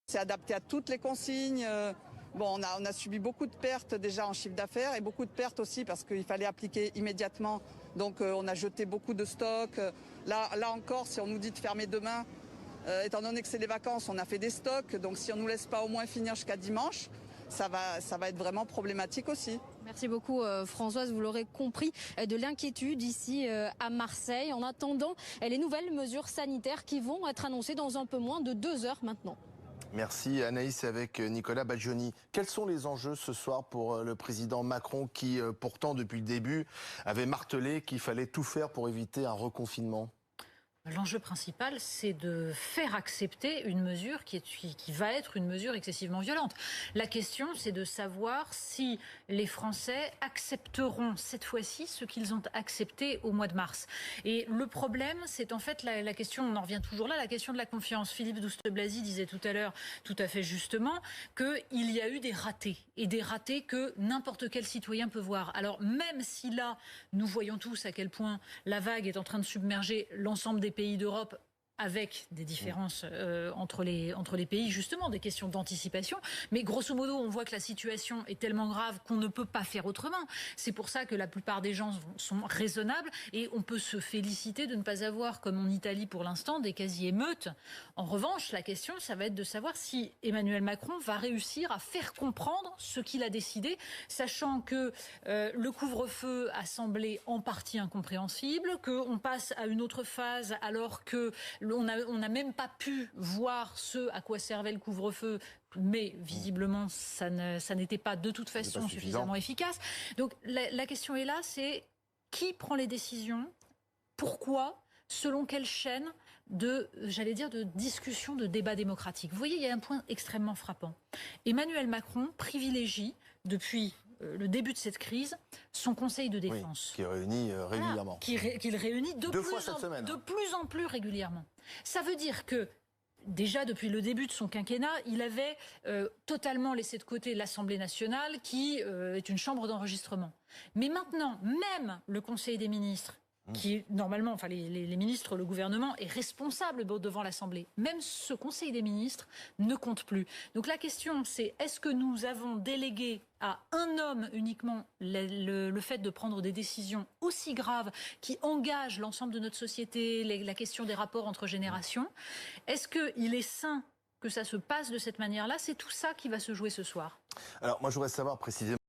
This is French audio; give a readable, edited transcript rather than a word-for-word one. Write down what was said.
C'est adapté à toutes les consignes. Bon, on a subi beaucoup de pertes déjà en chiffre d'affaires et beaucoup de pertes aussi parce qu'il fallait appliquer immédiatement. Donc on a jeté beaucoup de stocks. Là encore, si on nous dit de fermer demain, étant donné que c'est les vacances, on a fait des stocks. Donc si on ne nous laisse pas au moins finir jusqu'à dimanche, ça va être vraiment problématique aussi. Merci beaucoup Françoise, vous l'aurez compris, de l'inquiétude ici à Marseille. En attendant les nouvelles mesures sanitaires qui vont être annoncées dans un peu moins de 2 heures maintenant. Merci Anaïs avec Nicolas Baggioni. Quels sont les enjeux ce soir pour le président Macron qui, pourtant, depuis le début, avait martelé qu'il fallait tout faire pour éviter un reconfinement ? L'enjeu principal, c'est de faire accepter une mesure qui va être une mesure excessivement violente. La question, c'est de savoir si les Français accepteront cette fois-ci ce qu'ils ont accepté au mois de mars. Et le problème, c'est en fait la question, on en revient toujours là, la question de la confiance. Philippe Douste-Blazy disait tout à l'heure, tout à fait justement, qu'il y a eu des ratés. Et des ratés que n'importe quel citoyen peut voir. Alors même si là, nous voyons tous à quel point la vague est en train de submerger l'ensemble des pays d'Europe, avec des différences entre les pays, justement, des questions d'anticipation. Mais grosso modo, on voit que la situation est tellement grave qu'on ne peut pas faire autrement. C'est pour ça que la plupart des gens sont raisonnables et on peut se féliciter de ne pas avoir, comme en Italie pour l'instant, des quasi-émeutes. En revanche, la question, ça va être de savoir si Emmanuel Macron va réussir à faire comprendre ce qu'il a décidé, sachant que le couvre-feu a semblé en partie incompréhensible, qu'on passe à une autre phase alors que on n'a même pas pu voir ce à quoi servait le couvre-feu, mais visiblement ça n'était pas de toute façon suffisamment efficace. Donc la question est là, c'est qui prend les décisions, pourquoi, selon quelle chaîne de discussion, de débat démocratique. Vous voyez, il y a un point extrêmement frappant. Emmanuel Macron privilégie depuis le début de cette crise, son conseil de défense. Oui, qui réunit régulièrement. Qu'il réunit de plus en plus régulièrement. Ça veut dire que, déjà depuis le début de son quinquennat, il avait totalement laissé de côté l'Assemblée nationale, qui est une chambre d'enregistrement. Mais maintenant, même le Conseil des ministres, qui normalement, enfin les ministres, le gouvernement est responsable devant l'Assemblée. Même ce Conseil des ministres ne compte plus. Donc la question, c'est est-ce que nous avons délégué à un homme uniquement le fait de prendre des décisions aussi graves qui engagent l'ensemble de notre société, la question des rapports entre générations? Est-ce qu'il est sain que ça se passe de cette manière-là? C'est tout ça qui va se jouer ce soir. Alors moi, je voudrais savoir précisément